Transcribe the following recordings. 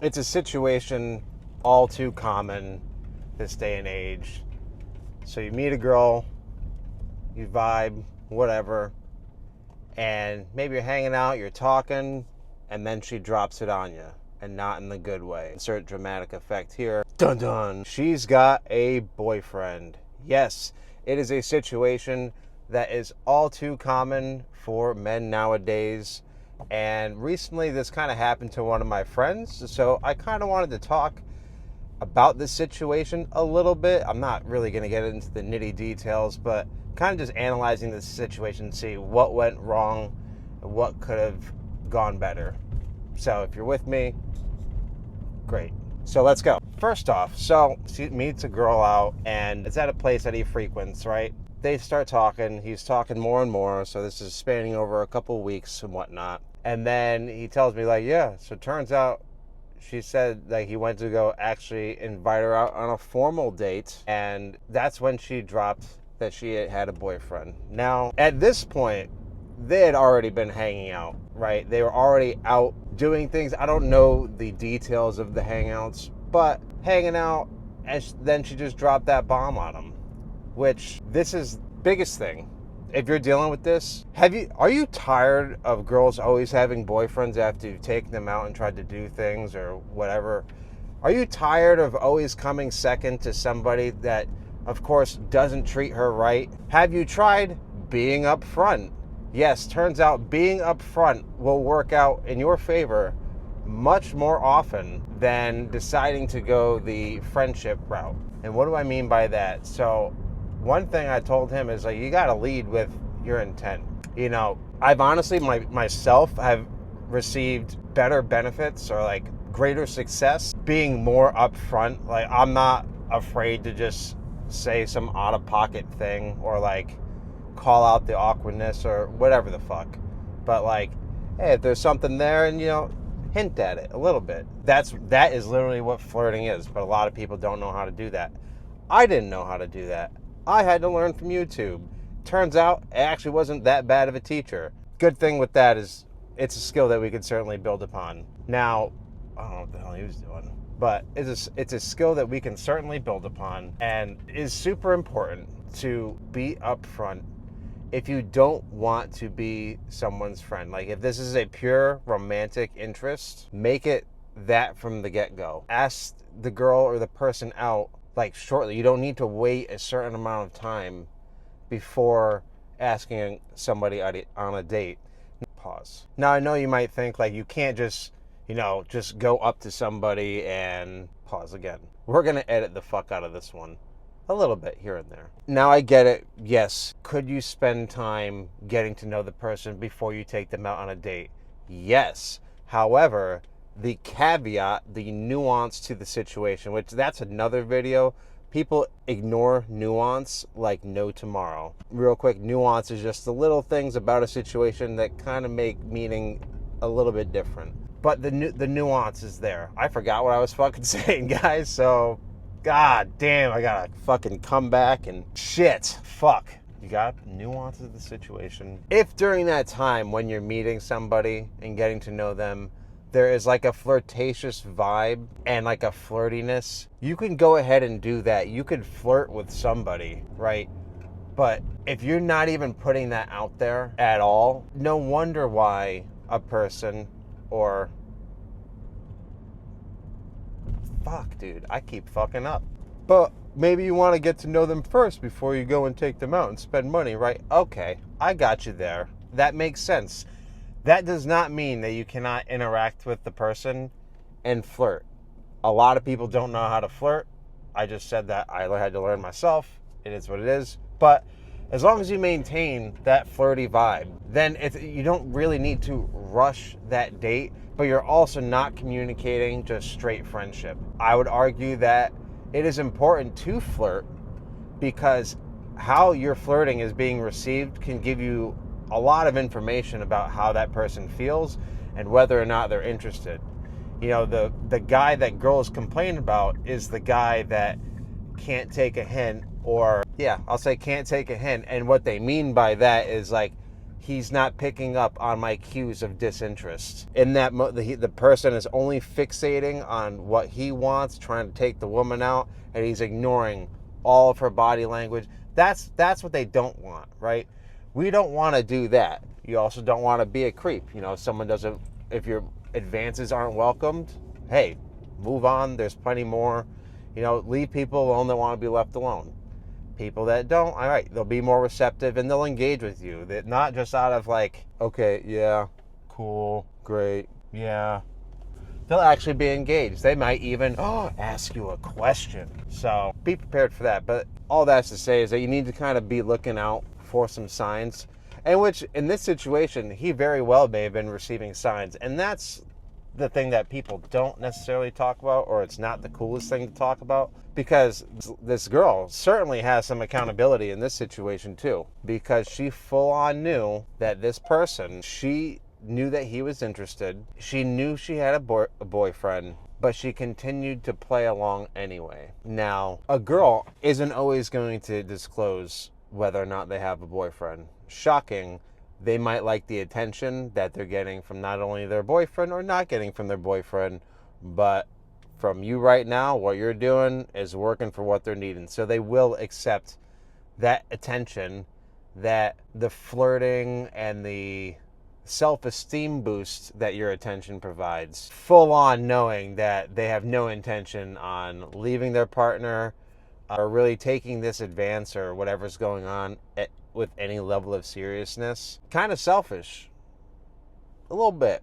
it's a situation all too common this day and age. So you meet a girl, you vibe, whatever, and maybe you're hanging out, you're talking, and then she drops it on you, and not in the good way. Insert dramatic effect here. Dun dun. She's got a boyfriend. Yes, it is a situation that is all too common for men nowadays. And recently this kind of happened to one of my friends. So I kind of wanted to talk about this situation a little bit. I'm not really going to get into the nitty details, but kind of just analyzing the situation, see what went wrong and what could have gone better. So if you're with me, great. So let's go. First off, so she meets a girl out and it's at a place that he frequents, right? They start talking. He's talking more and more. So this is spanning over a couple weeks and whatnot. And then he tells me like, yeah, so it turns out she said like he went to go actually invite her out on a formal date. And that's when she dropped that she had a boyfriend. Now, at this point, they had already been hanging out, right? They were already out doing things. I don't know the details of the hangouts, but hanging out, and then she just dropped that bomb on him, which this is biggest thing. If you're dealing with this, are you tired of girls always having boyfriends after you've taken them out and tried to do things or whatever? Are you tired of always coming second to somebody that, of course, doesn't treat her right? Have you tried being upfront? Yes, turns out being upfront will work out in your favor much more often than deciding to go the friendship route. And what do I mean by that? So one thing I told him is like, you got to lead with your intent. You know, I've honestly myself have received better benefits or like greater success being more upfront. Like I'm not afraid to just say some out of pocket thing or like call out the awkwardness or whatever the fuck. But like, hey, if there's something there and, you know, hint at it a little bit. That is literally what flirting is. But a lot of people don't know how to do that. I didn't know how to do that. I had to learn from YouTube. Turns out it actually wasn't that bad of a teacher. Good thing with that is it's a skill that we can certainly build upon. Now, I don't know what the hell he was doing, but it's a skill that we can certainly build upon and is super important to be upfront if you don't want to be someone's friend. Like if this is a pure romantic interest, make it that from the get-go. Ask the girl or the person out like shortly. You don't need to wait a certain amount of time before asking somebody on a date. Pause. Now I know you might think like you can't just, you know, just go up to somebody and pause again. We're gonna edit the fuck out of this one. A little bit here and there. Now I get it. Yes. Could you spend time getting to know the person before you take them out on a date? Yes. However, the caveat, the nuance to the situation, which that's another video. People ignore nuance like no tomorrow. Real quick, nuance is just the little things about a situation that kind of make meaning a little bit different. But the nuance is there. I forgot what I was fucking saying, guys, so God damn, I gotta fucking come back and shit. Fuck. You got nuances of the situation. If during that time when you're meeting somebody and getting to know them, there is like a flirtatious vibe and like a flirtiness, you can go ahead and do that. You could flirt with somebody, right? But if you're not even putting that out there at all, no wonder why a person or... Fuck, dude, I keep fucking up. But maybe you want to get to know them first before you go and take them out and spend money, right? Okay, I got you there. That makes sense. That does not mean that you cannot interact with the person and flirt. A lot of people don't know how to flirt. I just said that. I had to learn myself. It is what it is. But as long as you maintain that flirty vibe, then you don't really need to rush that date, but you're also not communicating just straight friendship. I would argue that it is important to flirt because how your flirting is being received can give you a lot of information about how that person feels and whether or not they're interested. You know, the guy that girls complain about is the guy that can't take a hint, or yeah, I'll say can't take a hint. And what they mean by that is like he's not picking up on my cues of disinterest. In that the person is only fixating on what he wants, trying to take the woman out, and he's ignoring all of her body language. That's what they don't want, right? We don't want to do that. You also don't want to be a creep. If your advances aren't welcomed, hey, move on. There's plenty more. Leave people alone that want to be left alone. People that don't, all right, they'll be more receptive and they'll engage with you. That not just out of like, okay, yeah, cool, great, yeah. They'll actually be engaged. They might even ask you a question. So be prepared for that. But all that's to say is that you need to kind of be looking out for some signs. And which, in this situation, he very well may have been receiving signs. And that's the thing that people don't necessarily talk about, or it's not the coolest thing to talk about, because this girl certainly has some accountability in this situation too, because she full on knew that this person, she knew that he was interested. She knew she had a boyfriend, but she continued to play along anyway. Now, a girl isn't always going to disclose whether or not they have a boyfriend. Shocking. They might like the attention that they're getting from not only their boyfriend or not getting from their boyfriend, but from you right now, what you're doing is working for what they're needing. So they will accept that attention, that the flirting and the self-esteem boost that your attention provides, full on knowing that they have no intention on leaving their partner or really taking this advance or whatever's going on with any level of seriousness. Kind of selfish. A little bit.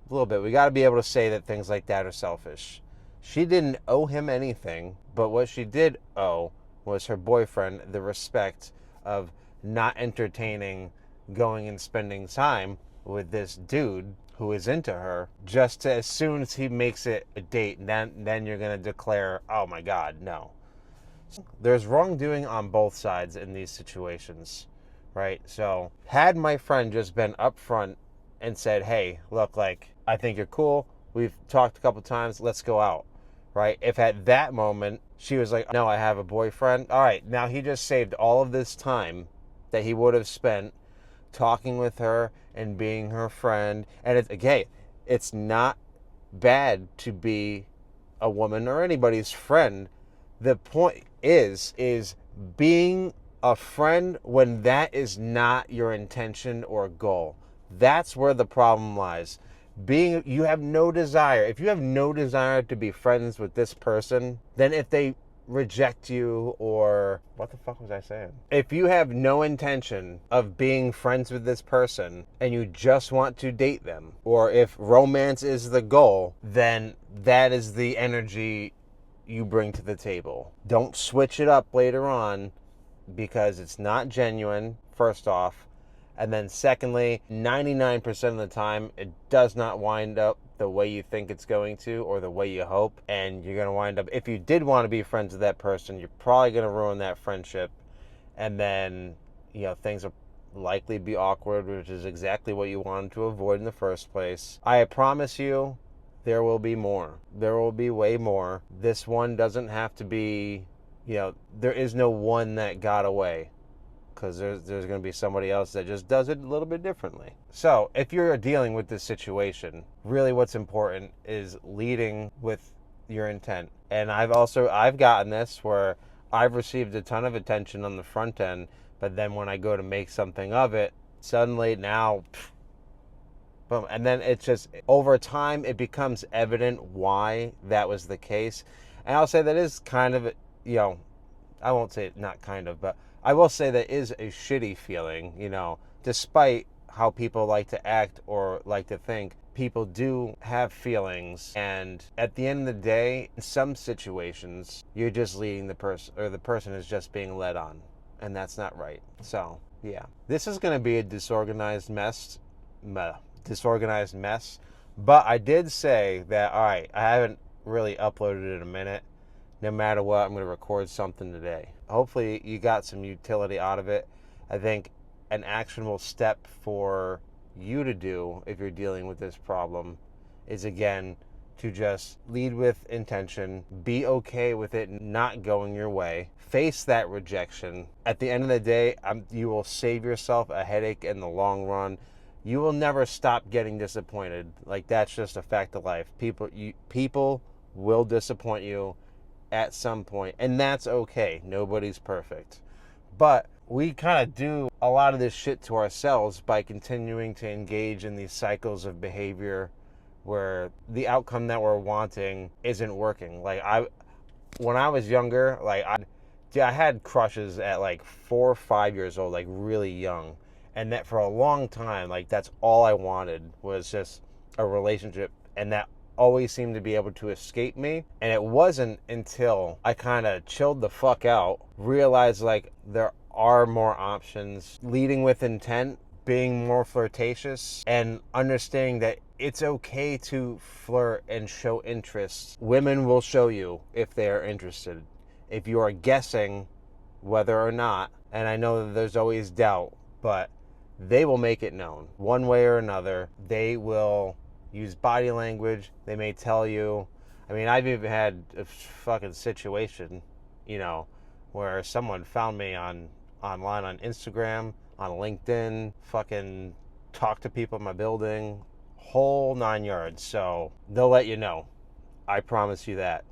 We got to be able to say that things like that are selfish. She didn't owe him anything, but what she did owe was her boyfriend the respect of not entertaining going and spending time with this dude who is into her, just to, as soon as he makes it a date, then you're going to declare, oh my God, no. There's wrongdoing on both sides in these situations, right? So had my friend just been upfront and said, hey, look, like, I think you're cool. We've talked a couple times. Let's go out, right? If at that moment she was like, no, I have a boyfriend. All right, now he just saved all of this time that he would have spent talking with her and being her friend. And it's not bad to be a woman or anybody's friend. The point is being a friend when that is not your intention or goal. That's where the problem lies. You have no desire. If you have no desire to be friends with this person, then if they reject you, or what the fuck was I saying? If you have no intention of being friends with this person and you just want to date them, or if romance is the goal, then that is the energy you bring to the table. Don't switch it up later on because it's not genuine, first off. And then secondly, 99% of the time, it does not wind up the way you think it's going to or the way you hope. And you're going to wind up, if you did want to be friends with that person, you're probably going to ruin that friendship. And then, things will likely be awkward, which is exactly what you wanted to avoid in the first place. I promise you, there will be more. There will be way more. This one doesn't have to be, there is no one that got away, because there's going to be somebody else that just does it a little bit differently. So if you're dealing with this situation, really what's important is leading with your intent. And I've gotten this where I've received a ton of attention on the front end, but then when I go to make something of it, suddenly now, boom. And then it's just, over time, it becomes evident why that was the case. And I'll say that is kind of, I won't say not kind of, but I will say that is a shitty feeling, despite how people like to act or like to think. People do have feelings, and at the end of the day, in some situations, you're just leading the person, or the person is just being led on, and that's not right. So, yeah. This is going to be a disorganized mess, but I did say that, all right, I haven't really uploaded it in a minute. No matter what, I'm going to record something today. Hopefully you got some utility out of it. I think an actionable step for you to do if you're dealing with this problem is, again, to just lead with intention, be okay with it not going your way, face that rejection. At the end of the day, you will save yourself a headache in the long run. You will never stop getting disappointed. Like, that's just a fact of life. People will disappoint you at some point, and that's okay. Nobody's perfect. But we kind of do a lot of this shit to ourselves by continuing to engage in these cycles of behavior where the outcome that we're wanting isn't working. Like, when I was younger, like, I had crushes at like 4 or 5 years old, like really young. And that for a long time, like, that's all I wanted was just a relationship. And that always seemed to be able to escape me. And it wasn't until I kind of chilled the fuck out, realized like there are more options, leading with intent, being more flirtatious, and understanding that it's okay to flirt and show interest. Women will show you if they are interested. If you are guessing whether or not, and I know that there's always doubt, but they will make it known one way or another. They will use body language. They may tell you. I mean, I've even had a fucking situation, where someone found me online on Instagram, on LinkedIn, fucking talked to people in my building, whole 9 yards. So they'll let you know. I promise you that.